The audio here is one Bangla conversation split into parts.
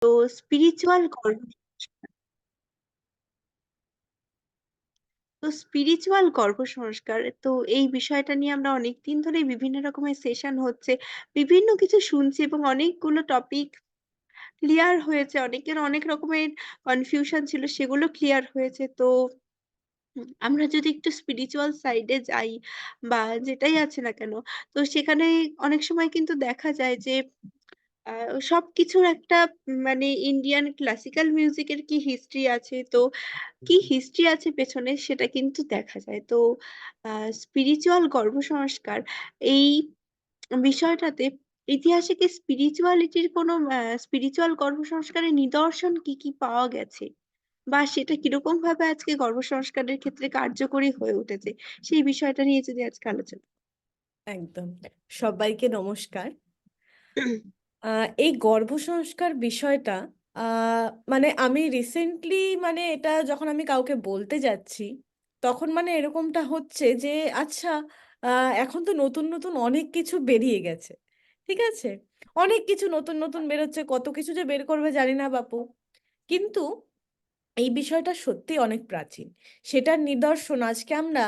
তো স্পিরিচুয়াল গর্ভ স্পিরিচুয়াল গর্ভ সংস্কার তো এই বিষয়টা নিয়ে আমরা অনেকদিন ধরেই বিভিন্ন রকমের সেশন হচ্ছে, বিভিন্ন কিছু শুনছি এবং অনেকগুলো টপিক ক্লিয়ার হয়েছে, অনেকের অনেক রকমের কনফিউশন ছিল সেগুলো ক্লিয়ার হয়েছে। তো আমরা যদি একটু স্পিরিচুয়াল সাইডে যাই বা যেটাই আছে না কেন, তো সেখানে অনেক সময় কিন্তু দেখা যায় যে সবকিছুর একটা মানে ইন্ডিয়ান ক্লাসিক্যাল মিউজিকের কি হিস্ট্রি আছে, তো কি হিস্ট্রি আছে পেছনে সেটা কিন্তু দেখা যায়। তো স্পিরিচুয়াল গর্ভ সংস্কার এই বিষয়টাতে ইতিহাসে কি স্পিরিচুয়ালিটির কোনো স্পিরিচুয়াল গর্ভ সংস্কারের নিদর্শন কি কি পাওয়া গেছে, বা সেটা কিরকম ভাবে আজকে গর্ভ সংস্কারের ক্ষেত্রে কার্যকরী হয়ে উঠেছে, সেই বিষয়টা নিয়ে যদি আজকে আলোচনা। একদম। সবাইকে নমস্কার। এই গর্ভ সংস্কার বিষয়টা মানে আমি রিসেন্টলি মানে এটা যখন আমি কাউকে বলতে যাচ্ছি তখন মানে এরকমটা হচ্ছে যে আচ্ছা, এখন তো নতুন নতুন অনেক কিছু বেরিয়ে গেছে। ঠিক আছে, অনেক কিছু নতুন নতুন বেরোচ্ছে, কত কিছু যে বের করবে জানি না বাপু। কিন্তু এই বিষয়টা সত্যি অনেক প্রাচীন। সেটার নিদর্শন আজকে আমরা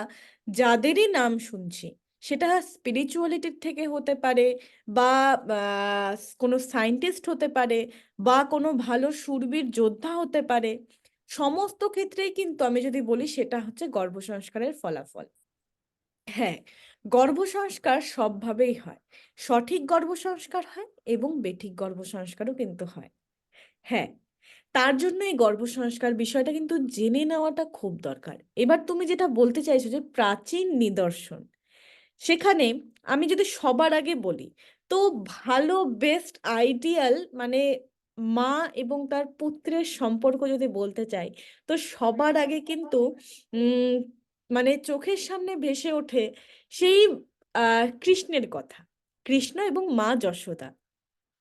যাদেরই নাম শুনছি, সেটা স্পিরিচুয়ালিটির থেকে হতে পারে, বা কোনো সায়েন্টিস্ট হতে পারে, বা কোনো ভালো শূরবীর যোদ্ধা হতে পারে। সমস্ত ক্ষেত্রেই কিন্তু আমি যদি বলি সেটা হচ্ছে গর্ভ সংস্কারের ফলাফল। হ্যাঁ, গর্ভ সংস্কার সবভাবেই হয়। সঠিক গর্ভ সংস্কার হয় এবং বেঠিক গর্ভ সংস্কারও কিন্তু হয়। হ্যাঁ, তার জন্য এই গর্ভ সংস্কার বিষয়টা কিন্তু জেনে নেওয়াটা খুব দরকার। এবার তুমি যেটা বলতে চাইছো যে প্রাচীন নিদর্শন, সেখানে আমি যদি সবার আগে বলি, তো ভালো বেস্ট আইডিয়াল মানে মা এবং তার পুত্রের সম্পর্ক যদি বলতে চাই, তো সবার আগে কিন্তু উম মানে চোখের সামনে ভেসে ওঠে সেই কৃষ্ণের কথা। কৃষ্ণ এবং মা যশোদা,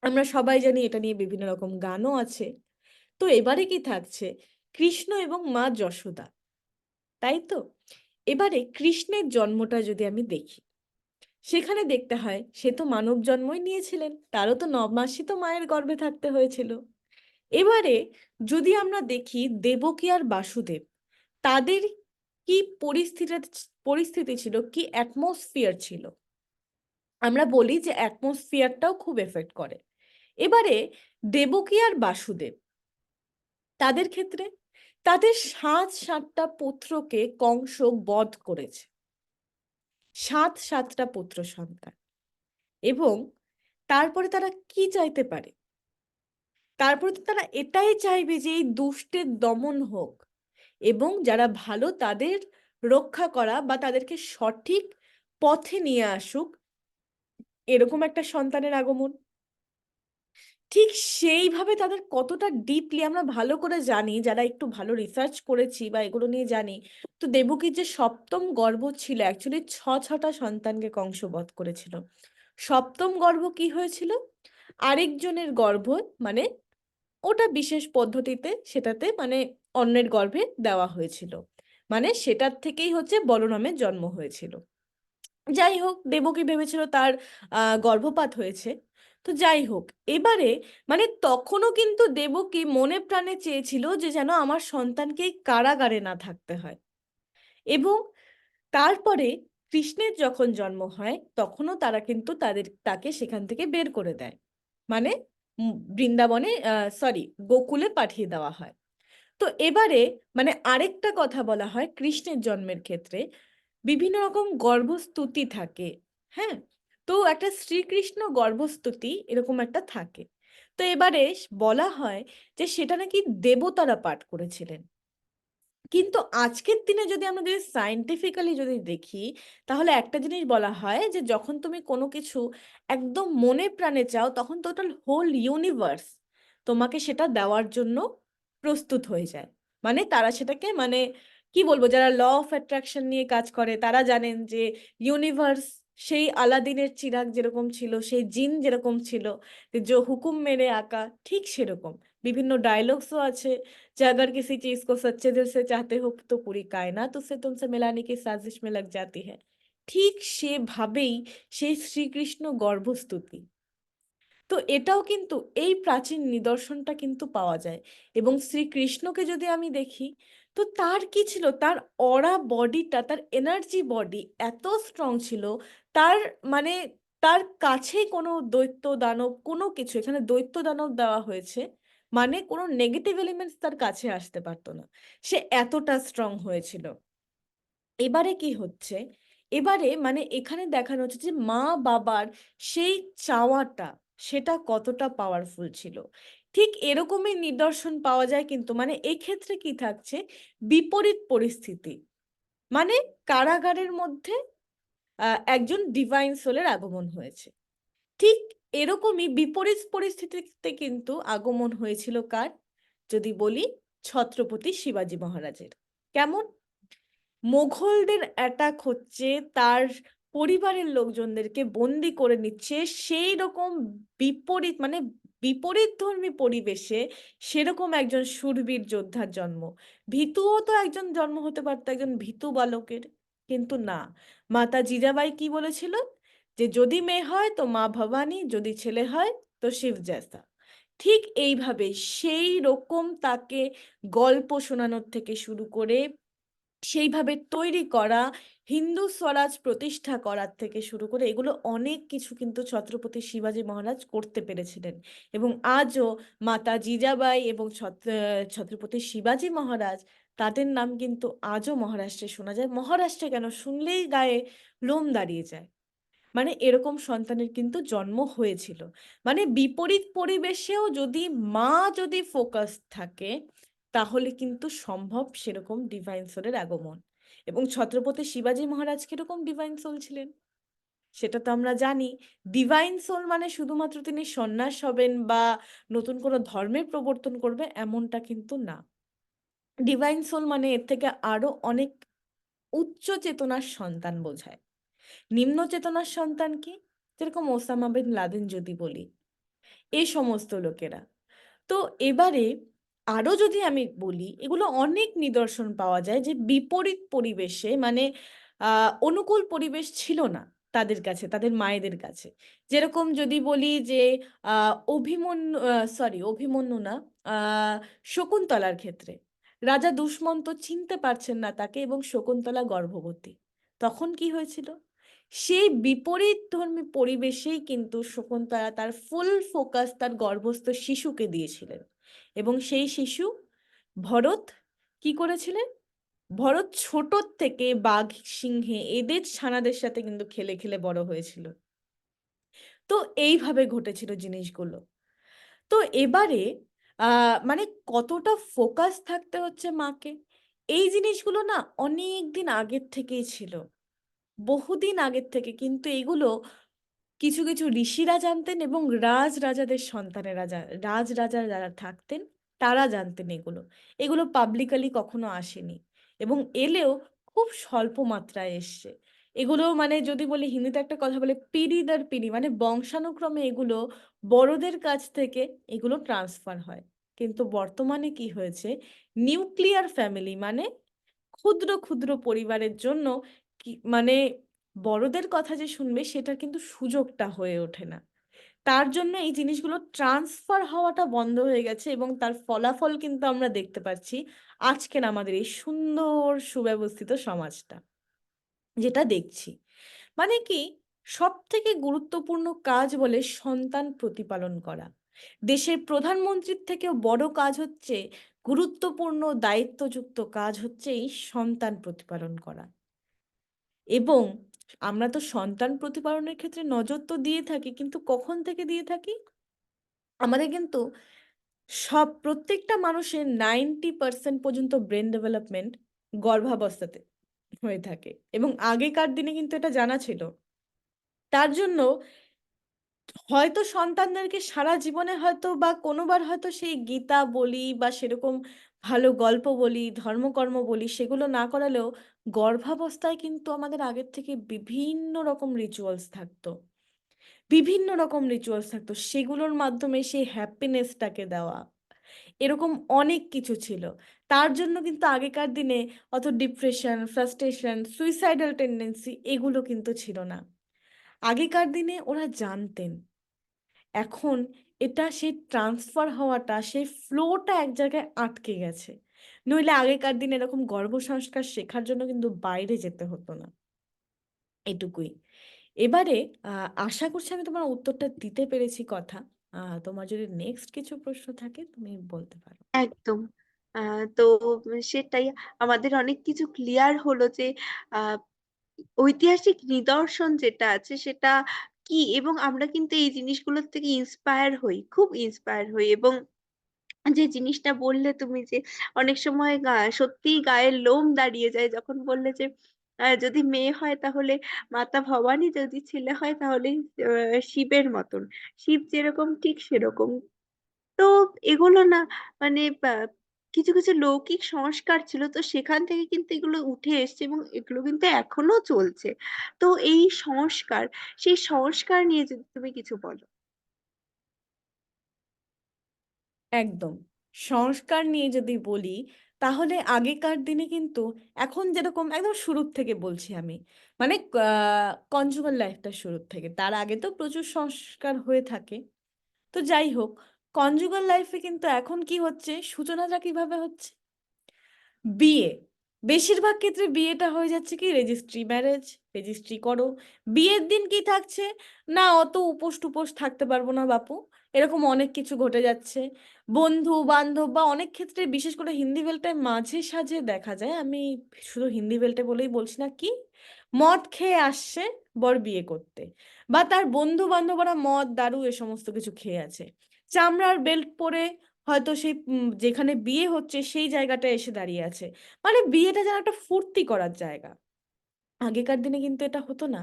আমরা সবাই জানি এটা নিয়ে বিভিন্ন রকম গানও আছে। তো এবারে কি থাকছে, কৃষ্ণ এবং মা যশোদা, তাই তো? এবারে কৃষ্ণের জন্মটা যদি আমি দেখি, সেখানে দেখতে হয় সে তো মানব জন্মই নিয়েছিলেন, তারও তো 9 মাসই তো মায়ের গর্ভে থাকতে হয়েছিল। এবারে যদি আমরা দেখি দেবকী আর বাসুদেব, তাদের কি পরিস্থিতি পরিস্থিতি ছিল, কি অ্যাটমসফিয়ার ছিল। আমরা বলি যে অ্যাটমসফিয়ারটাও খুব এফেক্ট করে। এবারে দেবকী আর বাসুদেব, তাদের ক্ষেত্রে তাদের 7টা পুত্রকে কংস বধ করেছে, 7টা পুত্র সন্তান। এবং তারপরে তারা কি চাইতে পারে? তারপরে তো তারা এটাই চাইবে যে এই দুষ্টের দমন হোক এবং যারা ভালো তাদের রক্ষা করা বা তাদেরকে সঠিক পথে নিয়ে আসুক, এরকম একটা সন্তানের আগমন। ঠিক সেইভাবে তাদের কতটা ডিপলি আমরা ভালো করে জানি, যারা একটু ভালো রিসার্চ করেছি বা এগুলো নিয়ে জানি, তো দেবকীর যে সপ্তম গর্ভ ছিল, অ্যাকচুয়ালি 6টা সন্তানকে কংস বধ করেছিল। সপ্তম গর্ভ কি হয়েছিল? আরেকজনের গর্ভ, মানে ওটা বিশেষ পদ্ধতিতে সেটাতে মানে অন্যের গর্ভে দেওয়া হয়েছিল, মানে সেটার থেকেই হচ্ছে বলরামের জন্ম হয়েছিল। যাই হোক, দেবকী ভেবেছিল তার গর্ভপাত হয়েছে। তো যাই হোক, এবারে মানে তখনও কিন্তু দেবকী মনে প্রাণে চেয়েছিল যে যেন আমার সন্তানকে এই কারাগারে না থাকতে হয়। এবং তারপরে কৃষ্ণের যখন জন্ম হয় তখনও তারা কিন্তু তাকে সেখান থেকে বের করে দেয়, মানে বৃন্দাবনে, সরি, গোকুলে পাঠিয়ে দেওয়া হয়। তো এবারে মানে আরেকটা কথা বলা হয় কৃষ্ণের জন্মের ক্ষেত্রে বিভিন্ন রকম গর্ভস্তুতি থাকে। হ্যাঁ, তো একটা শ্রীকৃষ্ণ গর্ভস্তুতি এরকম একটা থাকে। তো এবারে বলা হয় যে সেটা নাকি দেবতারা পাঠ করেছিলেন। কিন্তু আজকের দিনে যদি আমরা যদি সায়েন্টিফিক্যালি যদি দেখি, তাহলে একটা জিনিস বলা হয় যে যখন তুমি কোনো কিছু একদম মনে প্রাণে চাও, তখন টোটাল হোল ইউনিভার্স তোমাকে সেটা দেওয়ার জন্য প্রস্তুত হয়ে যায়। মানে তারা সেটাকে মানে কি বলবো, যারা ল অফ অ্যাট্রাকশন নিয়ে কাজ করে তারা জানেন যে ইউনিভার্স সেই আলাদিনের চিরাগ যেরকম ছিল, সেই জিন যেরকম ছিল, যে হুকুম মেরে আঁকা, ঠিক সেরকম বিভিন্ন ডায়লগসও আছে कि अगर किसी चीज को सच्चे दिल से चाहते हो तो पूरी कायनात उसे तुमसे मिलाने की साजिश में लग जाती है। ঠিক সেভাবেই সেই শ্রীকৃষ্ণ গর্ভস্তুতি, তো এটাও কিন্তু এই প্রাচীন নিদর্শনটা কিন্তু পাওয়া যায়। এবং শ্রীকৃষ্ণকে যদি আমি দেখি, তো তার কি ছিল, তার অরা বডিটা, তার এনার্জি বডি এত স্ট্রং ছিল। তার মানে তার কাছেই কোনো দৈত্য দানব কোনো কিছু, এখানে দৈত্য দানব দেওয়া হয়েছে, মানে কোনো নেগেটিভ এলিমেন্টস তার কাছে আসতে পারতো না। সে এতটা স্ট্রং হয়েছিল। এবারে কি হচ্ছে, এবারে মানে এখানে দেখানো হচ্ছে যে মা বাবার সেই চাওয়াটা, সেটা কতটা পাওয়ারফুল ছিল। ঠিক এরকমই নিদর্শন পাওয়া যায় কিন্তু, মানে এক্ষেত্রে কি থাকছে, বিপরীত পরিস্থিতি। মানে কারাগারের মধ্যে একজন ডিভাইন সোলের আগমন হয়েছে। ঠিক এরকমই বিপরীত পরিস্থিতিতে কিন্তু আগমন হয়েছিল কার, যদি বলি, ছত্রপতি শিবাজী মহারাজের। কেমন, মোঘলদের অ্যাটাক হচ্ছে, তার পরিবারের লোকজনদেরকে বন্দি করে নিচ্ছে, সেই রকম বিপরীত মানে বিপরীতধর্মী পরিবেশে সেরকম একজন শূরবীর যোদ্ধার জন্ম। ভীতুও তো একজন জন্ম হতে পারতো, একজন ভীতু বালকের, কিন্তু না। মাতা জিজাবাই কি বলেছিল, যে যদি মেয়ে হয় তো মা ভবানী, যদি ছেলে হয় তো শিব জ্যাসা। ঠিক এইভাবে সেই রকম তাকে গল্প শোনানোর থেকে শুরু করে, সেইভাবে তৈরি করা, হিন্দু স্বরাজ প্রতিষ্ঠা করার থেকে শুরু করে, এগুলো অনেক কিছু কিন্তু ছত্রপতি শিবাজী মহারাজ করতে পেরেছিলেন। এবং আজও মাতা জিজাবাই এবং ছত্রপতি শিবাজী মহারাজ, তাদের নাম কিন্তু আজও মহারাষ্ট্রে শোনা যায়। মহারাষ্ট্রে কেন, শুনলেই গায়ে লোম দাঁড়িয়ে যায়। মানে এরকম সন্তানের কিন্তু জন্ম হয়েছিল। মানে বিপরীত পরিবেশেও যদি মা যদি ফোকাস থাকে, তাহলে কিন্তু সম্ভব সেরকম ডিভাইন সোলের আগমন। এবং ছত্রপতি শিবাজী মহারাজ কিরকম ডিভাইন সোল ছিলেন, সেটা তো আমরা জানি। ডিভাইন সোল মানে শুধুমাত্র তিনি সন্ন্যাস হবেন বা নতুন কোনো ধর্মের প্রবর্তন করবে, এমনটা কিন্তু না। ডিভাইন সোল মানে এর থেকে আরো অনেক উচ্চ চেতনার সন্তান বোঝায়। নিম্ন চেতনার সন্তান কি, যেরকম ওসামা বিন লাদেন যদি বলি, এই সমস্ত লোকেরা। তো এবারে আরো যদি আমি বলি, এগুলো অনেক নিদর্শন পাওয়া যায় যে বিপরীত পরিবেশে, মানে অনুকূল পরিবেশ ছিল না তাদের কাছে, তাদের মায়েদের কাছে। যেরকম যদি বলি যে অভিমন্যু, অভিমন্যু না, আহ শকুন্তলার ক্ষেত্রে রাজা দুষ্মন্ত চিনতে পারছেন না তাকে, এবং শকুন্তলা গর্ভবতী। তখন কি হয়েছিল, সেই বিপরীত ধর্মী পরিবেশেই কিন্তু শকুন্তলা তার ফুল ফোকাস তার গর্ভস্থ শিশুকে দিয়েছিলেন। এবং সেই শিশু ভরত কি করেছিলেন, ভরত ছোট থেকে বাঘ, সিংহে এদের ছানাদের সাথে কিন্তু খেলে খেলে বড় হয়েছিল। তো এইভাবে ঘটেছিল জিনিসগুলো। তো এবারে মানে কতটা ফোকাস থাকতে হচ্ছে মাকে, এই জিনিসগুলো না অনেক দিন আগের থেকেই ছিল, বহুদিন আগের থেকে। কিন্তু এগুলো কিছু কিছু ঋষিরা জানতেন, এবং রাজাদের সন্তানেরা রাজা যারা থাকতেন, তারা জানতেন এগুলো। এগুলো পাবলিকালি কখনো আসেনি, এবং এলেও খুব স্বল্প মাত্রায় এসছে। এগুলো মানে যদি বলি, হিন্দিতে একটা কথা বলে পিঁড়ি দর পিঁড়ি, মানে বংশানুক্রমে এগুলো বড়দের কাছ থেকে এগুলো ট্রান্সফার হয়। কিন্তু বর্তমানে কি হয়েছে, নিউক্লিয়ার ফ্যামিলি মানে ক্ষুদ্র ক্ষুদ্র পরিবারের জন্য কি মানে বড়দের কথা যে শুনবে, সেটার কিন্তু সুযোগটা হয়ে ওঠে না। তার জন্য এই জিনিসগুলো ট্রান্সফার হওয়াটা বন্ধ হয়ে গেছে, এবং তার ফলাফল কিন্তু আমরা দেখতে পাচ্ছি আজকের আমাদের এই সুন্দর সুব্যবস্থিত সমাজটা, যেটা দেখছি। মানে কি, সব থেকে গুরুত্বপূর্ণ কাজ বলে সন্তান প্রতিপালন করা। দেশের প্রধানমন্ত্রীর থেকেও বড় কাজ হচ্ছে, গুরুত্বপূর্ণ দায়িত্বযুক্ত কাজ হচ্ছে এই সন্তান প্রতিপালন করা। এবং আমরা তো সন্তান প্রতিপালনের ক্ষেত্রে নজর তো দিয়ে থাকি, কিন্তু কখন থেকে দিয়ে থাকি, আমাদের কিন্তু প্রত্যেকটা মানুষের 90% পর্যন্ত ব্রেন ডেভেলপমেন্ট গর্ভাবস্থাতে হয়ে থাকে। এবং আগেকার দিনে কিন্তু এটা জানা ছিল। তার জন্য হয়তো সন্তানদেরকে সারা জীবনে হয়তো বা কোনোবার হয়তো সেই গীতা বলি বা সেরকম ভালো গল্প বলি, ধর্মকর্ম বলি, সেগুলো না করালেও গর্ভাবস্থায় কিন্তু আমাদের আগের থেকে বিভিন্ন রকম রিচুয়ালস থাকতো। বিভিন্ন রকম রিচুয়ালস থাকতো, সেগুলোর মাধ্যমে সেই হ্যাপিনেসটাকে দেওয়া, এরকম অনেক কিছু ছিল। তার জন্য কিন্তু আগেকার দিনে অত ডিপ্রেশন, ফ্রাস্ট্রেশন, সুইসাইডাল টেন্ডেন্সি এগুলো কিন্তু ছিল না। আগেকার দিনে ওরা জানতেন এখন এটা সেই ট্রান্সফার হওয়াটা, সেই ফ্লোটা এক জায়গায় আটকে গেছে। নইলে আগেকার দিনে এরকম গর্ভসংস্কার শেখার জন্য কিন্তু বাইরে যেতে হতো না। এটুকুই। এবারে আশা করছি আমি তোমার উত্তরটা দিতে পেরেছি কথা। তোমার যদি নেক্সট কিছু প্রশ্ন থাকে তুমি বলতে পারো। একদম। তো সেটাই আমাদের অনেক কিছু ক্লিয়ার হলো যে আহ ঐতিহাসিক নিদর্শন যেটা আছে সেটা কি, এবং আমরা কিন্তু এই জিনিসগুলোর থেকে ইন্সপায়ার হই, খুব ইন্সপায়ার হই। এবং যে জিনিসটা বললে তুমি, যে অনেক সময় সত্যিই গায়ের লোম দাঁড়িয়ে যায় যখন বললে যে যদি মেয়ে হয় তাহলে মাতা ভবানী, যদি ছেলে হয় তাহলে শিবের মতন, শিব যেরকম ঠিক সেরকম। তো এগুলো না, মানে কিছু কিছু লৌকিক সংস্কার ছিল, তো সেখান থেকে কিন্তু এগুলো উঠে এসেছে এবং এগুলো কিন্তু এখনো চলছে। তো এই সংস্কার, সেই সংস্কার নিয়ে যদি তুমি কিছু বলো। একদম। সংস্কার নিয়ে যদি বলি, তাহলে আগেকার দিনে কিন্তু এখন যেরকম একদম শুরুর থেকে বলছি আমি, মানে কনজুগাল লাইফটা শুরুর থেকে, তার আগে তো প্রচুর সংস্কার হয়ে থাকে। তো যাই হোক, কনজুগাল লাইফে কিন্তু এখন কি হচ্ছে, সূচনাটা কিভাবে হচ্ছে, বিয়ে। বেশিরভাগ ক্ষেত্রে বিয়েটা হয়ে যাচ্ছে কি রেজিস্ট্রি ম্যারেজ, রেজিস্ট্রি করো। বিয়ের দিন কি থাকছে, না অত উপোস টুপোস থাকতে পারবো না বাপু, এরকম অনেক কিছু ঘটে যাচ্ছে। বন্ধু বান্ধব বা অনেক ক্ষেত্রে বিশেষ করে হিন্দি বেল্টে মাঝে সাঝে দেখা যায়, আমি শুধু হিন্দি বেল্টে বলেই বলছি না, কি মদ খেয়ে আসছে বর বিয়ে করতে, বা তার বন্ধু বান্ধবরা মদ দারু এ সমস্ত কিছু খেয়ে আছে, চামড়ার বেল্ট পরে হয়তো সেই যেখানে বিয়ে হচ্ছে সেই জায়গাটা এসে দাঁড়িয়ে আছে। মানে বিয়েটা যেন একটা ফুর্তি করার জায়গা। আগেকার দিনে কিন্তু এটা হতো না।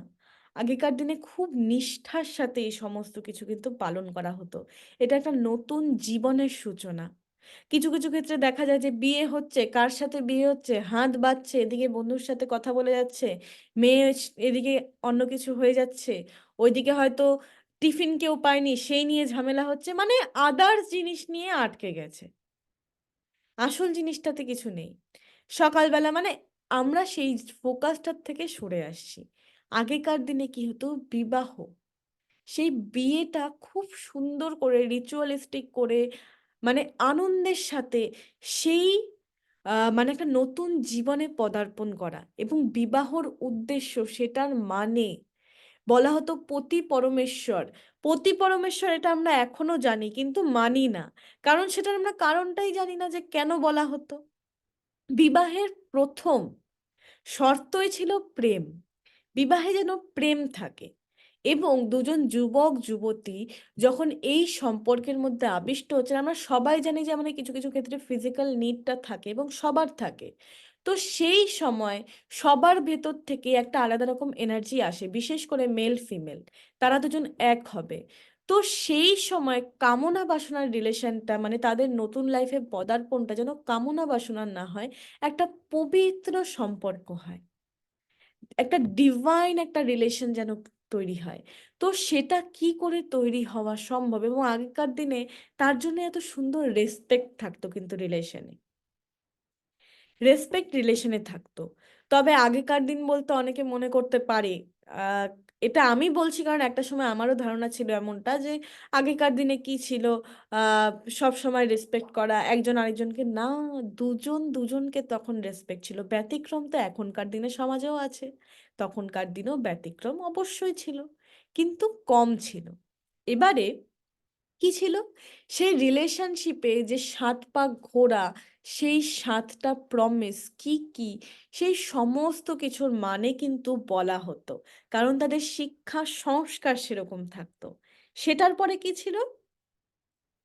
আগেকার দিনে খুব নিষ্ঠার সাথে এই সমস্ত কিছু কিন্তু পালন করা হতো। এটা একটা নতুন জীবনের সূচনা। কিছু কিছু ক্ষেত্রে দেখা যায় যে বিয়ে হচ্ছে, কার সাথে বিয়ে হচ্ছে, হাত বাজছে, এদিকে বন্ধুর সাথে কথা বলে যাচ্ছে, মেয়ে এদিকে অন্য কিছু হয়ে যাচ্ছে, ওইদিকে হয়তো টিফিন কেউ পায়নি সেই নিয়ে ঝামেলা হচ্ছে, মানে আদার্স জিনিস নিয়ে আটকে গেছে, আসল জিনিসটাতে কিছু নেই। সকালবেলা মানে আমরা সেই ফোকাসটার থেকে সরে আসছি। আগেকার দিনে কি হতো, বিবাহ, সেই বিয়েটা খুব সুন্দর করে রিচুয়ালিস্টিক করে, মানে আনন্দের সাথে সেই মানে একটা নতুন জীবনে পদার্পণ করা, এবং বিবাহর উদ্দেশ্য, সেটার মানে বলা হতো পতি পরমেশ্বর। পতি পরমেশ্বর এটা আমরা এখনো জানি কিন্তু মানি না, কারণ সেটার আমরা কারণটাই জানি না যে কেন বলা হতো। বিবাহের প্রথম শর্তই ছিল প্রেম। বিবাহে যেন প্রেম থাকে, এবং দুজন যুবক যুবতী যখন এই সম্পর্কের মধ্যে আবিষ্ট হচ্ছে, আমরা সবাই জানি যে আমাদের কিছু কিছু ক্ষেত্রে ফিজিক্যাল নিডটা থাকে এবং সবার থাকে। তো সেই সময় সবার ভেতর থেকে একটা আলাদা রকম এনার্জি আসে, বিশেষ করে মেল ফিমেল, তারা দুজন এক হবে। তো সেই সময় কামনা বাসনার রিলেশনটা, মানে তাদের নতুন লাইফে পদার্পণটা যেন কামনা বাসনার না হয়, একটা পবিত্র সম্পর্ক হয়, একটা ডিভাইন একটা রিলেশন যেন তৈরি হয়। তো সেটা কি করে তৈরি হওয়া সম্ভব, এবং আগেকার দিনে তার জন্য এত সুন্দর রেসপেক্ট থাকতো কিন্তু রিলেশনে, রেসপেক্ট রিলেশনে থাকতো। তবে আগেকার দিন বলতে অনেকে মনে করতে পারে, আহ, এটা আমি বলছি কারণ একটা সময় আমারও ধারণা ছিল এমনটা, যে আগেকার দিনে কি ছিল, আহ সব সময় রেসপেক্ট করা একজন আরেকজনকে, না, দুজন দুজনকে তখন রেসপেক্ট ছিল। ব্যতিক্রম তো এখনকার দিনে সমাজেও আছে, তখনকার দিনেও ব্যতিক্রম অবশ্যই ছিল, কিন্তু কম ছিল। এবারে কি ছিল, সেই রিলেশনশিপে যে 7 পা ঘোরা, সেই 7টা প্রমিস কি কি, সেই সমস্ত কিছুর মানে কিন্তু বলা হতো, কারণ তাদের শিক্ষা সংস্কার সেরকম থাকতো। সেটার পরে কি ছিল,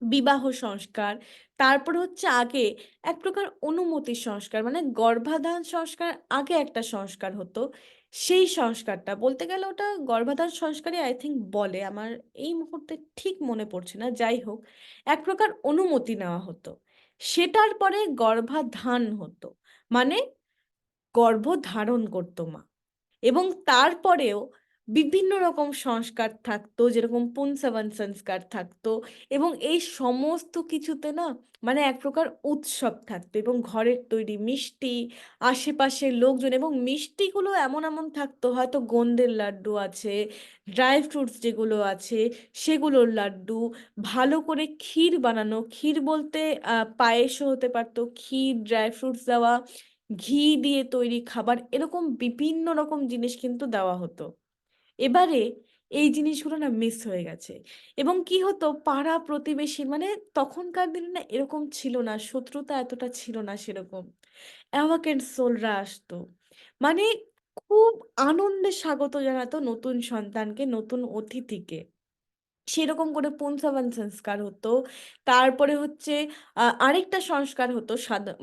বিবাহ সংস্কার। তারপর হচ্ছে আগে এক প্রকার অনুমতি সংস্কার, মানে গর্ভাধান সংস্কার আগে একটা সংস্কার হতো। সেই সংস্কারটা বলতে গেলে ওটা গর্ভাধান সংস্কারই আই থিঙ্ক বলে, আমার এই মুহূর্তে ঠিক মনে পড়ছে না, যাই হোক, এক প্রকার অনুমতি নেওয়া হতো। সেটার পরে গর্ভাধান হতো, মানে গর্ভধারণ করতো মা। এবং তারপরেও বিভিন্ন রকম সংস্কার থাকতো, যেরকম পুংসাবন সংস্কার থাকতো, এবং এই সমস্ত কিছুতে না মানে এক প্রকার উৎসব থাকতো, এবং ঘরের তৈরি মিষ্টি, আশেপাশের লোকজন, এবং মিষ্টিগুলো এমন এমন থাকতো, হয়তো গোন্দের লাড্ডু আছে, ড্রাই ফ্রুটস যেগুলো আছে সেগুলোর লাড্ডু, ভালো করে ক্ষীর বানানো, ক্ষীর বলতে পায়েসও হতে পারতো, ক্ষীর, ড্রাই ফ্রুটস দেওয়া, ঘি দিয়ে তৈরি খাবার, এরকম বিভিন্ন রকম জিনিস কিন্তু দেওয়া হতো। এবারে এই জিনিসগুলো না মিস হয়ে গেছে, এবং কি হতো, পাড়া প্রতিবেশী মানে তখনকার দিনে না এরকম ছিল না, শত্রুতা এতটা ছিল না সেরকম। অ্যাওয়াকেন্ট সোলরা আসতো, মানে খুব আনন্দে স্বাগত জানাতো নতুন সন্তানকে, নতুন অতিথিকে। সেরকম করে পুংসাবন সংস্কার হতো। তারপরে হচ্ছে আরেকটা সংস্কার হতো,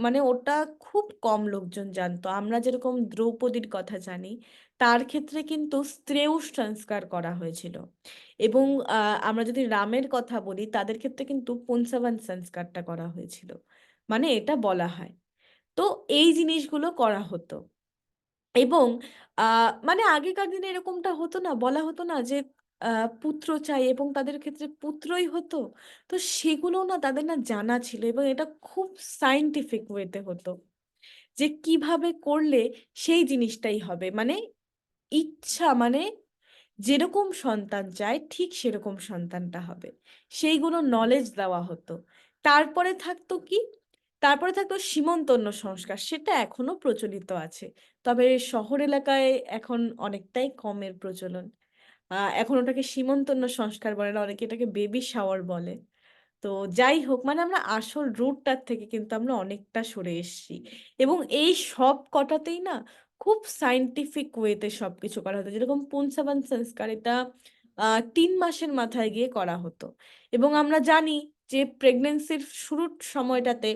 মানে ওটা খুব কম লোকজন জানতো। আমরা যেরকম দ্রৌপদীর কথা জানি, তার ক্ষেত্রে কিন্তু শ্রেয়স সংস্কার করা হয়েছিল। এবং আমরা যদি রামের কথা বলি, তাদের ক্ষেত্রে কিন্তু পুংসাবন সংস্কারটা করা হয়েছিল, মানে এটা বলা হয়। তো এই জিনিসগুলো করা হতো। এবং মানে আগেকার দিনে এরকমটা হতো না, বলা হতো না যে পুত্র চাই, এবং তাদের ক্ষেত্রে পুত্রই হতো। তো সেগুলো না তাদের না জানা ছিল, এবং এটা খুব সায়েন্টিফিক ওয়েতে হতো, যে কিভাবে করলে সেই জিনিসটাই হবে, মানে ইচ্ছা মানে যেরকম সন্তান চায় ঠিক সেরকম সন্তানটা হবে, সেইগুলো নলেজ দেওয়া হতো। তারপরে থাকতো কি, তারপরে থাকতো সীমন্তন্য সংস্কার, সেটা এখনো প্রচলিত আছে, তবে শহর এলাকায় এখন অনেকটাই কমের প্রচলন। এখন ওটাকে সীমন্তন্য সংস্কার বলে না, অনেকে এটাকে বেবি শাওয়ার বলে। তো যাই হোক, মানে আমরা আসল রুটটার থেকে কিন্তু আমরা অনেকটা সরে এসেছি, এবং এই সব কটাতেই না খুব সায়েন্টিফিক ওয়েতে সবকিছু করা হতো। যেরকম পুংসাবন সংস্কার, এটা 3 মাসের মাথায় গিয়ে করা হতো, এবং আমরা জানি যে প্রেগনেন্সির শুরুর সময়টাতে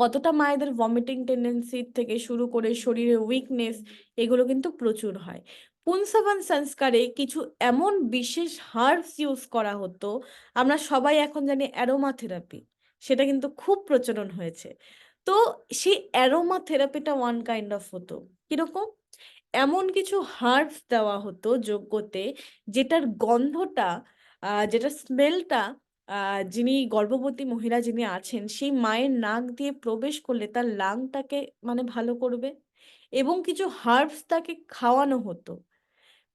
কতটা মায়েদের ভমিটিং টেন্ডেন্সি থেকে শুরু করে শরীরে উইকনেস, এগুলো কিন্তু প্রচুর হয়। পুংসাবন সংস্কারে কিছু এমন বিশেষ হার্বস ইউজ করা হতো, আমরা সবাই এখন জানি অ্যারোমা থেরাপি, সেটা কিন্তু খুব প্রচলন হয়েছে। তো সেই অ্যারোমা থেরাপিটা ওয়ান কাইন্ড অফ হতো, কিরকম, এমন কিছু হার্বস দেওয়া হতো যজ্ঞতে, যেটার গন্ধটা, যেটা স্মেলটা, যিনি গর্ভবতী মহিলা যিনি আছেন সেই মায়ের নাক দিয়ে প্রবেশ করলে তার লাংটাকে মানে ভালো করবে। এবং কিছু হার্বস তাকে খাওয়ানো হতো,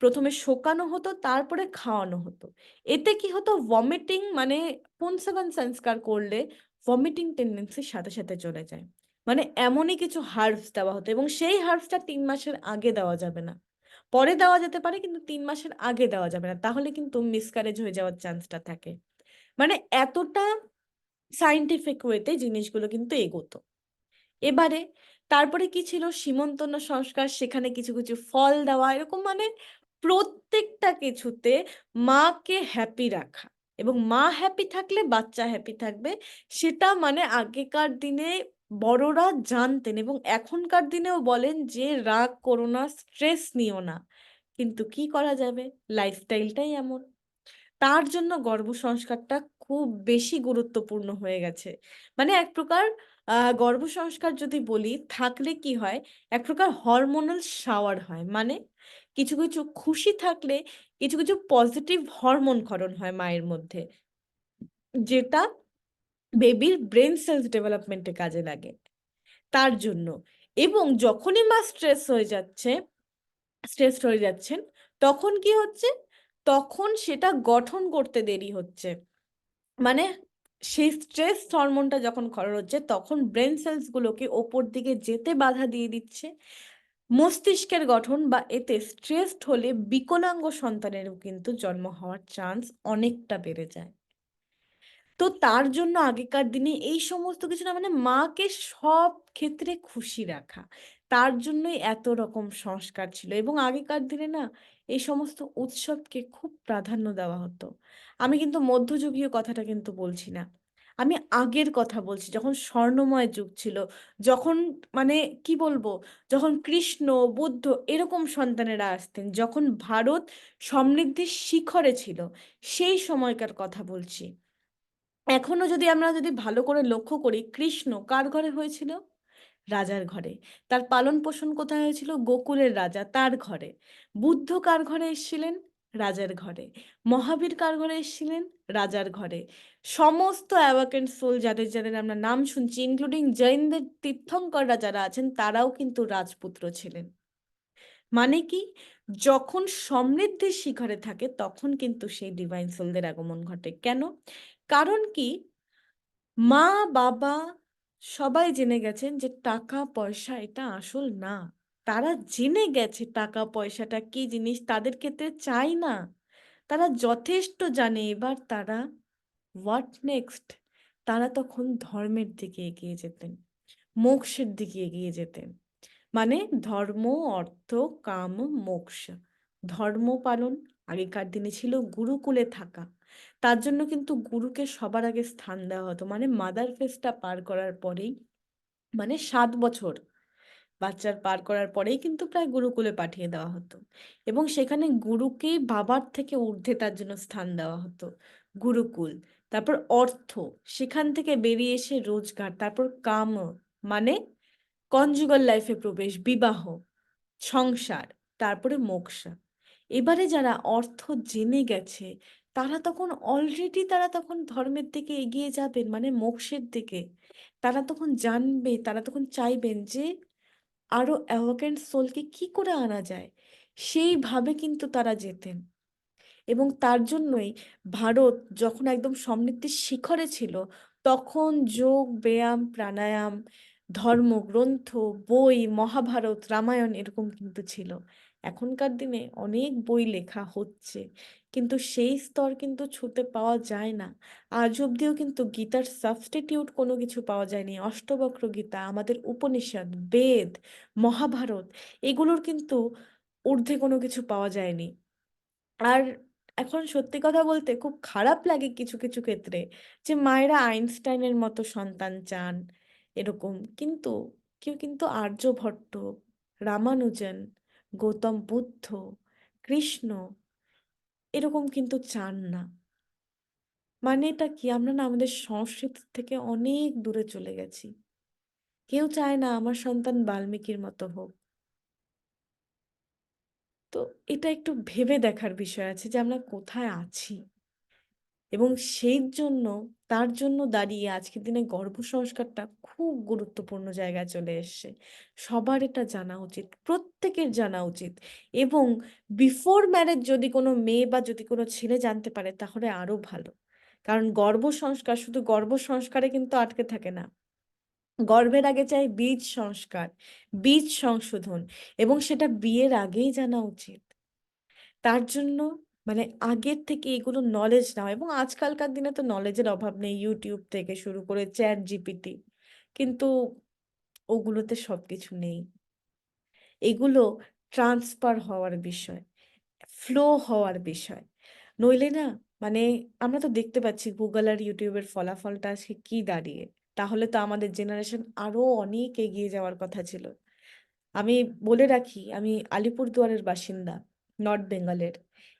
প্রথমে শোকানো হতো, তারপরে খাওয়ানো হতো। এতে কি হতো, ভমিটিং মানে পুংসাবন সংস্কার করলে ভমিটিং টেন্ডেন্সির সাথে সাথে চলে যায়। মানে এমনই কিছু হার্বস দেওয়া হতো, এবং সেই হার্বসটা 3 মাসের আগে দেওয়া যাবে না, পরে দেওয়া যেতে পারে, কিন্তু 3 মাসের আগে দেওয়া যাবে না, তাহলে কিন্তু মিসক্যারেজ হয়ে যাওয়ার চান্সটা থাকে। মানে এতটা সায়েন্টিফিক ওয়েতে জিনিসগুলো কিন্তু এগোতো। এবারে তারপরে কি ছিল, সীমন্তন্য সংস্কার, সেখানে কিছু কিছু ফল দেওয়া, এরকম মানে প্রত্যেকটা কিছুতে মাকে হ্যাপি রাখা, এবং মা হ্যাপি থাকলে বাচ্চা হ্যাপি থাকবে, সেটা মানে আগেকার দিনে বড়রা জানতেন, এবং এখনকার দিনেও বলেন যে রাগ করো না, স্ট্রেস নিও না, কিন্তু কি করা যাবে, লাইফস্টাইলটাই এমন। তার জন্য গর্ভ সংস্কারটা খুব বেশি গুরুত্বপূর্ণ হয়ে গেছে। মানে এক প্রকার গর্ভ সংস্কার যদি বলি, থাকলে কি হয়, এক প্রকার হরমোনাল শাওয়ার হয়, মানে কিছু কিছু খুশি থাকলে কিছু কিছু পজিটিভ হরমোন ক্ষরণ হয় মায়ের মধ্যে, যেটা বেবির ব্রেন সেলস ডেভেলপমেন্টে কাজে লাগে তার জন্য। এবং যখনই মা স্ট্রেসড হয়ে যাচ্ছেন, তখন কি হচ্ছে, তখন সেটা গঠন করতে দেরি হচ্ছে। মানে সেই স্ট্রেস হরমোনটা যখন ক্ষরণ হচ্ছে, তখন ব্রেন সেলস গুলোকে ওপর দিকে যেতে বাধা দিয়ে দিচ্ছে। মস্তিষ্কের গঠন বা এতে স্ট্রেসড হলে বিকলাঙ্গ সন্তানেরও কিন্তু জন্ম হওয়ার চান্স অনেকটা বেড়ে যায়। তো তার জন্য আগেকার দিনে এই সমস্ত কিছু না, মানে মাকে সব ক্ষেত্রে খুশি রাখা, তার জন্যই এত রকম সংস্কার ছিল। এবং আগেকার দিনে না এই সমস্ত উৎসবকে খুব প্রাধান্য দেওয়া হতো। আমি কিন্তু মধ্যযুগীয় কথাটা কিন্তু বলছি না, আমি আগের কথা বলছি, যখন স্বর্ণময় যুগ ছিল, যখন মানে কি বলবো, যখন কৃষ্ণ, বুদ্ধ এরকম সন্তানেরা আসতেন, যখন ভারত সমৃদ্ধির শিখরে ছিল, সেই সময়কার কথা বলছি। এখনো যদি আমরা ভালো করে লক্ষ্য করি, কৃষ্ণ কার ঘরে হয়েছিল, রাজার ঘরে। তার পালন-পোষণ কোথায় হয়েছিল? গোকুলের রাজা, তার ঘরে। বুদ্ধ কার ঘরে এসেছিলেন? রাজার ঘরে। মহাবীর কার ঘরে এসেছিলেন? রাজার ঘরে। সমস্ত অ্যাওয়াকেন্ড সোল যাদের আমরা নাম শুনছি, ইনক্লুডিং জৈনদের তীর্থঙ্কররা যারা আছেন, তারাও কিন্তু রাজপুত্র ছিলেন। মানে কি? যখন সমৃদ্ধির শিখরে থাকে তখন কিন্তু সেই ডিভাইন সোলদের আগমন ঘটে। কেন? কারণ কি? মা বাবা সবাই জেনে গেছেন যে টাকা পয়সা এটা আসল না। তারা জেনে গেছে টাকা পয়সাটা কি জিনিস, তাদের ক্ষেত্রে চাই না। তারা যথেষ্ট জানে। এবার তারা হোয়াট নেক্সট? তারা তখন ধর্মের দিকে এগিয়ে যেতেন, মোক্ষের দিকে এগিয়ে যেতেন। মানে ধর্ম, অর্থ, কাম, মোক্ষ। ধর্ম পালন আগেকার দিনে ছিল গুরুকুলে থাকা। তার জন্য কিন্তু গুরুকে সবার আগে স্থান দেওয়া হতো। মানে মাদার ফেজটা পার করার পরেই, মানে 7 বছর বাচ্চার পার করার পরেই কিন্তু প্রায় গুরুকুলে পাঠিয়ে দেওয়া হতো। এবং সেখানে গুরুকেই বাবার থেকে ঊর্ধ্বে তার জন্য স্থান দেওয়া হতো। গুরুকুল, তারপর অর্থ, সেখান থেকে বেরিয়ে এসে রোজগার, তারপর কাম, মানে কনজুগাল লাইফে প্রবেশ, বিবাহ, সংসার, তারপরে মোক্ষা। এবারে যারা অর্থ জেনে গেছে তারা তখন অলরেডি, তারা তখন ধর্মের দিকে এগিয়ে যাবেন, মানে মোক্ষের দিকে। তারা তখন জানবে, তারা তখন চাইবেন যে আরো অ্যাওয়াকেন্ড সোলকে কি করে আনা যায়, সেইভাবে কিন্তু তারা যেতেন। এবং তার জন্যই ভারত যখন একদম সমৃদ্ধির শিখরে ছিল, তখন যোগ, ব্যায়াম, প্রাণায়াম, ধর্মগ্রন্থ, বই, মহাভারত, রামায়ণ এরকম কিন্তু ছিল। এখনকার দিনে অনেক বই লেখা হচ্ছে, কিন্তু সেই স্তর কিন্তু ছুঁতে পাওয়া যায় না। আজ অব্দিও কিন্তু গীতার সাবস্টিটিউট কোনো কিছু পাওয়া যায়নি। অষ্টবক্র গীতা, আমাদের উপনিষদ, বেদ, মহাভারত, এগুলোর কিন্তু ঊর্ধ্বে কোনো কিছু পাওয়া যায়নি। আর এখন সত্যি কথা বলতে খুব খারাপ লাগে কিছু কিছু ক্ষেত্রে, যে মায়েরা আইনস্টাইনের মতো সন্তান চান এরকম, কিন্তু কেউ কিন্তু আর্যভট্ট, রামানুজন, গৌতম বুদ্ধ, কৃষ্ণ এরকম কিন্তু চান না। মানে এটা কি? আমরা না আমাদের সংস্কৃতি থেকে অনেক দূরে চলে গেছি। কেউ চায় না আমার সন্তান বাল্মীকির মতো হোক। তো এটা একটু ভেবে দেখার বিষয় আছে যে আমরা কোথায় আছি। এবং সেই জন্য, তার জন্য দাঁড়িয়ে আজকের দিনে গর্ভ সংস্কারটা খুব গুরুত্বপূর্ণ জায়গায় চলে এসেছে। সবার এটা জানা উচিত, প্রত্যেকের জানা উচিত। এবং বিফোর ম্যারেজ যদি কোনো মেয়ে বা যদি কোনো ছেলে জানতে পারে তাহলে আরো ভালো। কারণ গর্ভ সংস্কার শুধু গর্ভ সংস্কারে কিন্তু আটকে থাকে না। গর্ভের আগে চাই বীজ সংস্কার, বীজ সংশোধন, এবং সেটা বিয়ের আগেই জানা উচিত। তার জন্য মানে আগের থেকে এগুলো নলেজ নাও। এবং আজকালকার দিনে তো নলেজের অভাব নেই, ইউটিউব থেকে শুরু করে চ্যাট জিপিটি, কিন্তু ওগুলোতে সবকিছু নেই। এগুলো ট্রান্সফার হওয়ার বিষয়, ফ্লো হওয়ার বিষয়। নইলে না, মানে আমরা তো দেখতে পাচ্ছি গুগল আর ইউটিউবের ফলাফলটা আজকে কি দাঁড়িয়ে। তাহলে তো আমাদের জেনারেশন আরো অনেক এগিয়ে যাওয়ার কথা ছিল। আমি বলে রাখি, আমি আলিপুরদুয়ারের বাসিন্দা, নর্থ বেঙ্গলের।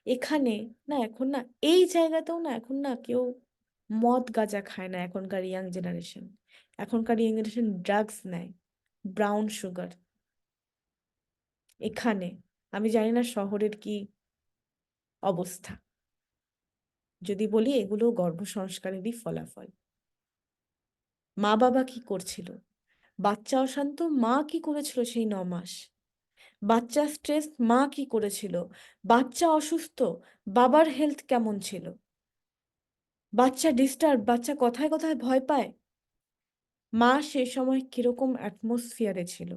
এখানে না এখন না, এই জায়গাতেও না এখন না কেউ মদ গাঁজা খায় না। এখনকার ইয়াং জেনারেশন, এখনকার ইয়াং জেনারেশন ড্রাগস নেয়, ব্রাউন সুগার। এখানে আমি জানি না শহরের কি অবস্থা। যদি বলি এগুলো গর্ভ সংস্কারেরই ফলাফল। মা বাবা কি করছিল? বাচ্চা অশান্ত, মা কি করেছিল সেই 9 মাস? বাচ্চা স্ট্রেস, মা কি করেছিল? বাচ্চা অসুস্থ, বাবার হেলথ কেমন ছিল? বাচ্চা ডিস্টার্ব, বাচ্চা কথায় কথায় ভয় পায়, মা সে সময় কিরকম অ্যাটমসফিয়ারে ছিল?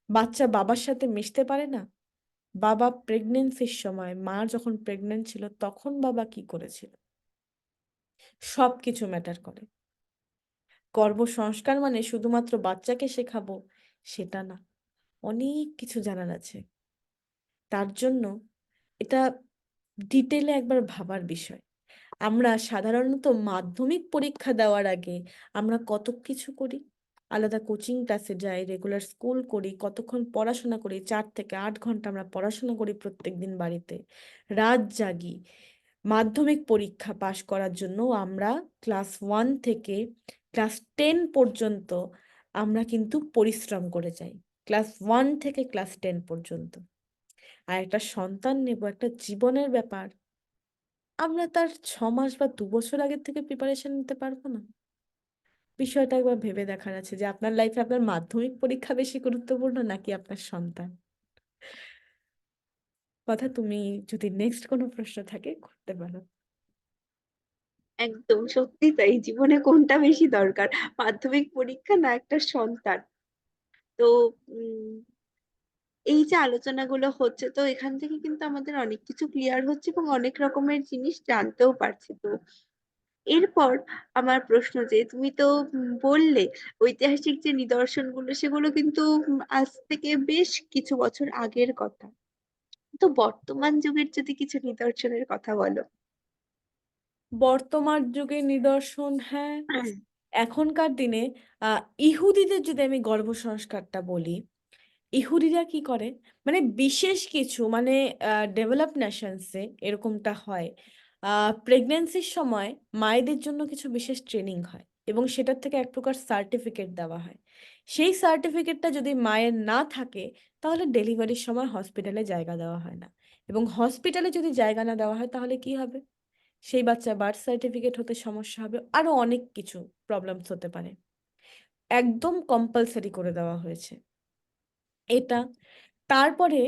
বাচ্চা বাবার সাথে মিশতে পারে না। বাবা প্রেগনেন্সির সময়, মা যখন প্রেগনেন্ট ছিল তখন বাবা কি করেছিল? সবকিছু ম্যাটার করে। গর্ভ সংস্কার মানে শুধুমাত্র বাচ্চাকে শেখাবো সেটা না, অনেক কিছু জানার আছে। তার জন্য এটা ডিটেলে একবার ভাবার বিষয়। আমরা সাধারণত মাধ্যমিক পরীক্ষা দেওয়ার আগে আমরা কত কিছু করি। আলাদা কোচিং ক্লাসে যাই, রেগুলার স্কুল করি, কতক্ষণ পড়াশোনা করি, 4 থেকে 8 ঘন্টা আমরা পড়াশোনা করি প্রত্যেকদিন বাড়িতে, রাত জাগি। মাধ্যমিক পরীক্ষা পাশ করার জন্য আমরা ক্লাস 1 থেকে ক্লাস 10 পর্যন্ত আমরা কিন্তু পরিশ্রম করে যাই। ক্লাস 1 থেকে ক্লাস 10 পর্যন্ত। আর একটা সন্তান নেব, একটা জীবনের ব্যাপার। আমরা তার ৬ মাস বা ২ বছর আগের থেকে প্রিপারেশন নিতে পারব না? বিষয়টা একবার ভেবে দেখার আছে যে আপনার লাইফে আপনার মাধ্যমিক পরীক্ষা বেশি গুরুত্বপূর্ণ নাকি আপনার সন্তান? কথা তুমি যদি নেক্সট কোনো প্রশ্ন থাকে করতে পারো। একদম সত্যি তাই। জীবনে কোনটা বেশি দরকার? মাধ্যমিক পরীক্ষা না একটা সন্তান? তো উম এই যে আলোচনাগুলো হচ্ছে তো এখান থেকে কিন্তু আমাদের অনেক কিছু ক্লিয়ার হচ্ছে এবং অনেক রকমের জিনিস জানতেও পারছি। তো এরপর আমার প্রশ্ন যে তুমি তো বললে ঐতিহাসিক যে নিদর্শনগুলো সেগুলো কিন্তু আজ থেকে বেশ কিছু বছর আগের কথা। তো বর্তমান যুগের যদি কিছু নিদর্শনের কথা বলো। বর্তমান যুগের নিদর্শন, হ্যাঁ, এখনকার দিনে আ ইহুদিদের যদি আমি গর্ভসংস্কারটা বলি, ইহুদিরা কি করে? মানে বিশেষ কিছু মানে ডেভেলপড নেশনস এ এরকমটা হয়। আ প্রেগন্যান্সির সময় মায়েদের জন্য কিছু বিশেষ ট্রেনিং হয় এবং সেটার থেকে এক প্রকার সার্টিফিকেট দেওয়া হয়। সেই সার্টিফিকেটটা যদি মায়ের না থাকে, তাহলে ডেলিভারির সময় হসপিটালে জায়গা দেওয়া হয় না। এবং হসপিটালে যদি জায়গা না দেওয়া হয় তাহলে কি হবে? সেই বাচ্চার বার্থ সার্টিফিকেট হতে সমস্যা হবে। আরো অনেক কিছু প্রবলেমস হতে পারে। একদম কম্পালসরি করে দেওয়া হয়েছে। এটা তারপরে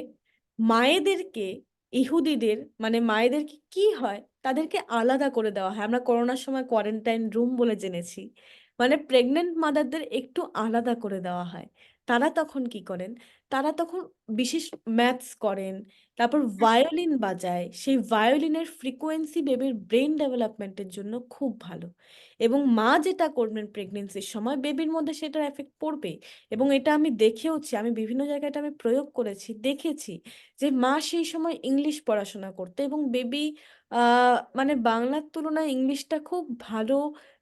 মায়েদেরকে ইহুদিদের মানে মায়েদেরকে কি হয়? তাদেরকে আলাদা করে দেওয়া হয়। আমরা করোনার সময় কোয়ারেন্টাইন রুম বলে জেনেছি। মানে প্রেগন্যান্ট মাদারদের একটু আলাদা করে দেওয়া হয়। তারা তখন কি করেন? তারা তখন বিশেষ ম্যাথস করেন, তারপর ভায়োলিন বাজায়। সেই ভায়োলিনের ফ্রিকোয়েন্সি বেবির ব্রেইন ডেভেলপমেন্টের জন্য খুব ভালো। এবং মা যেটা করবেন প্রেগন্যান্সির সময় বেবির মধ্যে সেটার এফেক্ট পড়বেই। এবং এটা আমি দেখেওছি, আমি বিভিন্ন জায়গায় এটা আমি প্রয়োগ করেছি, দেখেছি যে মা সেই সময় ইংলিশ পড়াশোনা করতো এবং বেবি আ মানে বাংলার তুলনায় ইংলিশটা খুব ভালো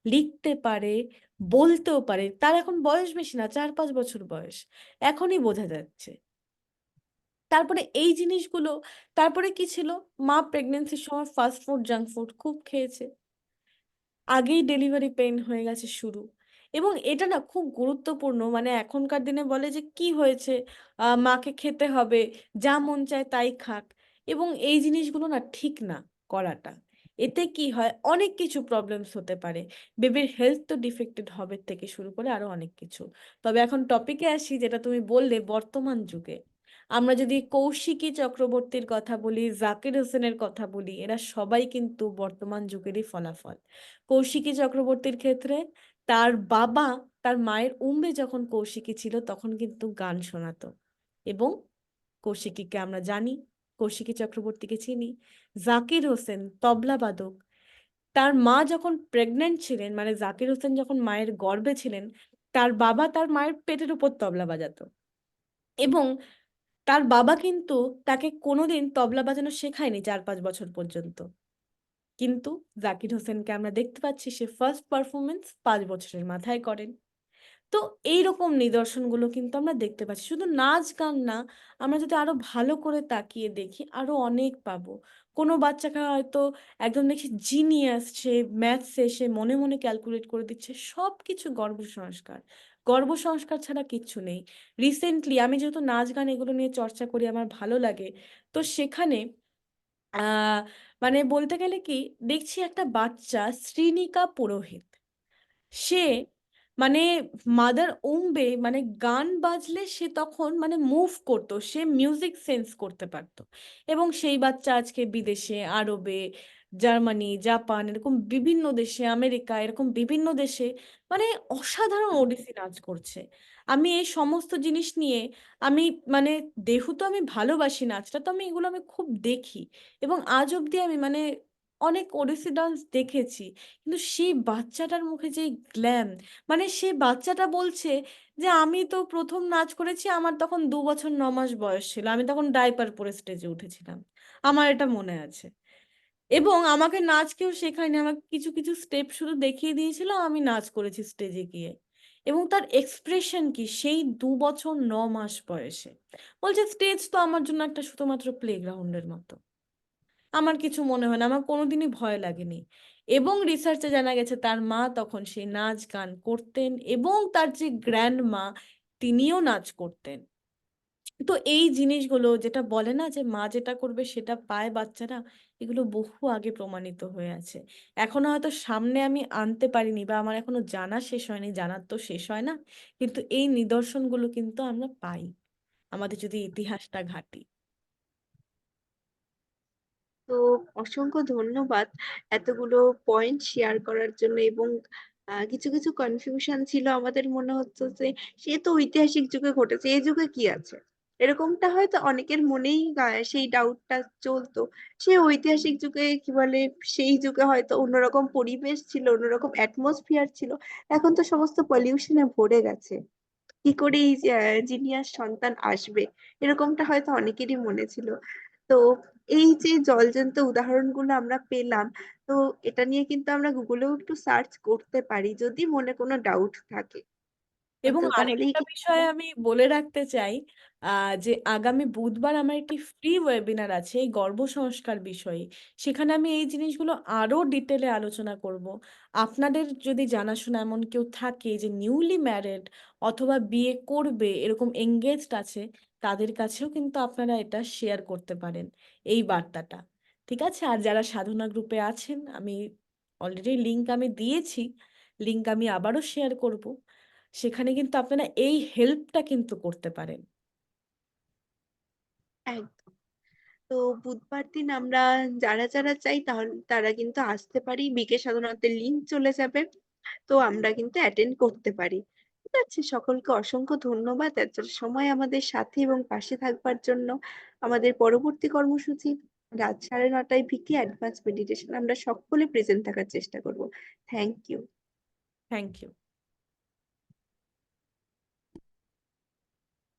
লিখতে পারে, বলতেও পারে। তার এখন বয়স বেশি না, ৪-৫ বছর বয়স। এখনই বোঝা যাচ্ছে। তারপরে এই জিনিসগুলো তারপরে কি ছিল? মা প্রেগন্যান্সির সময় ফাস্ট ফুড, জাঙ্ক ফুড খুব খেয়েছে। আগেই ডেলিভারি পেইন হয়ে গেছে শুরু। এবং এটা না খুব গুরুত্বপূর্ণ মানে এখনকার দিনে বলে যে, "কি হয়েছে? মাকে খেতে হবে, যা মন চায় তাই খাক।" এবং এই জিনিসগুলো না ঠিক না করাটা। এতে কি হয়? অনেক কিছু প্রবলেমস হতে পারে। বেবির হেলথ তো ডিফেক্টেড হবে থেকে শুরু করে আরো অনেক কিছু। তবে এখন টপিকে আসি যেটা তুমি বললে বর্তমান যুগে। আমরা যদি কৌশিকী চক্রবর্তীর কথা বলি, জাকির হোসেনের কথা বলি, এরা সবাই কিন্তু বর্তমান যুগেরই ফলাফল। কৌশিকী চক্রবর্তীর ক্ষেত্রে তার বাবা তার মায়ের উম্বে যখন কৌশিকী ছিল তখন কিন্তু গান শোনাতো এবং কৌশিকীকে আমরা জানি, কৌশিকী চক্রবর্তীকে চিনি। জাকির হোসেন তবলাবাদক। তার মা যখন প্রেগন্যান্ট ছিলেন মানে জাকির হোসেন যখন মায়ের গর্ভে ছিলেন, তার বাবা তার মায়ের পেটের উপর তবলা বাজাতো এবং তার বাবা কিন্তু তাকে কোনোদিন তবলা বাজানো শেখায়নি ৪-৫ বছর পর্যন্ত। কিন্তু জাকির হোসেনকে আমরা দেখতে পাচ্ছি সে ফার্স্ট পারফরম্যান্স ৫ বছরের মাথায় করেন। তো এইরকম নিদর্শনগুলো কিন্তু আমরা দেখতে পাচ্ছি। শুধু নাচ-গান না, আমরা যদি আরো ভালো করে তাকিয়ে দেখি আরো অনেক পাবো। কোনো বাচ্চাকে হয়তো একদম দেখছি জিনিয়াস সে ম্যাথসে সে মনে, মনে ক্যালকুলেট করে দিচ্ছে। সবকিছু গর্ভসংস্কার। গর্ভসংস্কার ছাড়া কিচ্ছু নেই। রিসেন্টলি আমি যেহেতু নাচ-গান এগুলো নিয়ে চর্চা করি আমার ভালো লাগে। তো সেখানে আ মানে বলতে গেলে কি দেখছি একটা বাচ্চা শ্রীনিকা পুরোহিত। সে মানে মাদার ওম্বে মানে গান বাজলে সে তখন মানে মুভ করত। সে মিউজিক সেন্স করতে পারত। এবং সেই বাচ্চা আজকে বিদেশে, আরবে, জার্মানি, জাপান এরকম বিভিন্ন দেশে, আমেরিকা এরকম বিভিন্ন দেশে মানে অসাধারণ ওডিসি নাচ করছে। আমি এই সমস্ত জিনিস নিয়ে আমি মানে যেহেতু আমি ভালোবাসি নাচটা তো আমি এগুলো আমি খুব দেখি। এবং আজ অব্দি আমি মানে অনেক ওডিসি ডান্স দেখেছি। কিন্তু সেই বাচ্চাটার মুখে যে গ্ল্যাম মানে সে বাচ্চাটা বলছে যে, "আমি তো ১ম নাচ করেছি আমার তখন ২ বছর ৯ মাস বয়স ছিল। আমি তখন ডায়াপার পরে স্টেজে উঠেছিলাম। আমার এটা মনে আছে। এবং আমাকে নাচ কেউ শেখায়নি। আমাকে কিছু, কিছু স্টেপ শুধু দেখিয়ে দিয়েছিল। আমি নাচ করেছি স্টেজে গিয়ে।" এবং তার এক্সপ্রেশন কি সেই ২ বছর ৯ মাস বয়সে। বলছে, "স্টেজ তো আমার জন্য একটা শুধুমাত্র প্লেগ্রাউন্ডের মতো।" আমার কিছু মনে হয় না। আমার কোনোদিনই ভয় লাগেনি। এবং রিসার্চে জানা গেছে তার মা তখন সেই নাচ গান করতেন এবং তার যে গ্র্যান্ড মা তিনিও নাচ করতেন। তো এই জিনিসগুলো যেটা বলে না যে মা যেটা করবে সেটা পায় বাচ্চারা, এগুলো বহু আগে প্রমাণিত হয়ে আছে। এখনো হয়তো সামনে আমি আনতে পারিনি বা আমার এখনো জানা শেষ হয়নি, জানার তো শেষ হয় না, কিন্তু এই নিদর্শনগুলো কিন্তু আমরা পাই আমাদের যদি ইতিহাসটা ঘাঁটি। তো অসংখ্য ধন্যবাদ এতগুলো পয়েন্ট শেয়ার করার জন্য, এবং কিছু কিছু কনফিউশন ছিল, আমাদের মনে হচ্ছে যে সে তো ঐতিহাসিক যুগে ঘটেছে, এই যুগে কি আছে, এরকমটা হয়তো অনেকের মনেই সেই ডাউটটা চলতো। সে ঐতিহাসিক যুগে কি বলে, সেই যুগে হয়তো অন্যরকম পরিবেশ ছিল, অন্যরকম অ্যাটমসফিয়ার ছিল, এখন তো সমস্ত পলিউশনে ভরে গেছে, কি করে এই জিনিয়াস সন্তান আসবে, এরকমটা হয়তো অনেকেরই মনে ছিল। তো এই যে জলজ্যান্ত উদাহরণগুলো আমরা পেলাম, তো এটা নিয়ে কিন্তু আমরা গুগলেও একটু সার্চ করতে পারি যদি মনে কোনো ডাউট থাকে। এবং তো তাহলেই আরেকটা কি বিষয় আমি বলে রাখতে চাই, যে আগামী বুধবার আমার একটি ফ্রি ওয়েবিনার আছে এই গর্ভ সংস্কার বিষয়ে। সেখানে আমি এই জিনিসগুলো আরো ডিটেলে আলোচনা করব। আপনাদের যদি জানাশোনা এমন কেউ থাকে যে নিউলি ম্যারেড অথবা বিয়ে করবে এরকম এঙ্গেজড আছে, তাদের কাছেও কিন্তু আপনারা এটা শেয়ার করতে পারেন এই বার্তাটা। ঠিক আছে? আর যারা সাধনা গ্রুপে আছেন, আমি অলরেডি লিংক আমি দিয়েছি, লিংক আমি আবারও শেয়ার করব। সেখানে কিন্তু আপনারা এই হেল্পটা কিন্তু করতে পারেন। একদম। তো বুধবার দিন আমরা যারা যারা চাই তাহলে তারা কিন্তু আসতে পারি, বিকে সাধনাতে লিংক চলে যাবে, তো আমরা কিন্তু অ্যাটেন্ড করতে পারি। ঠিক আছে, সকলকে অসংখ্য ধন্যবাদ এত সময় আমাদের সাথে এবং পাশে থাকবার জন্য। আমাদের পরবর্তী কর্মসূচি রাত 9:30টায় ভিকি অ্যাডভান্স মেডিটেশন, আমরা সকলে প্রেজেন্ট থাকার চেষ্টা করব। Thank you. Thank you.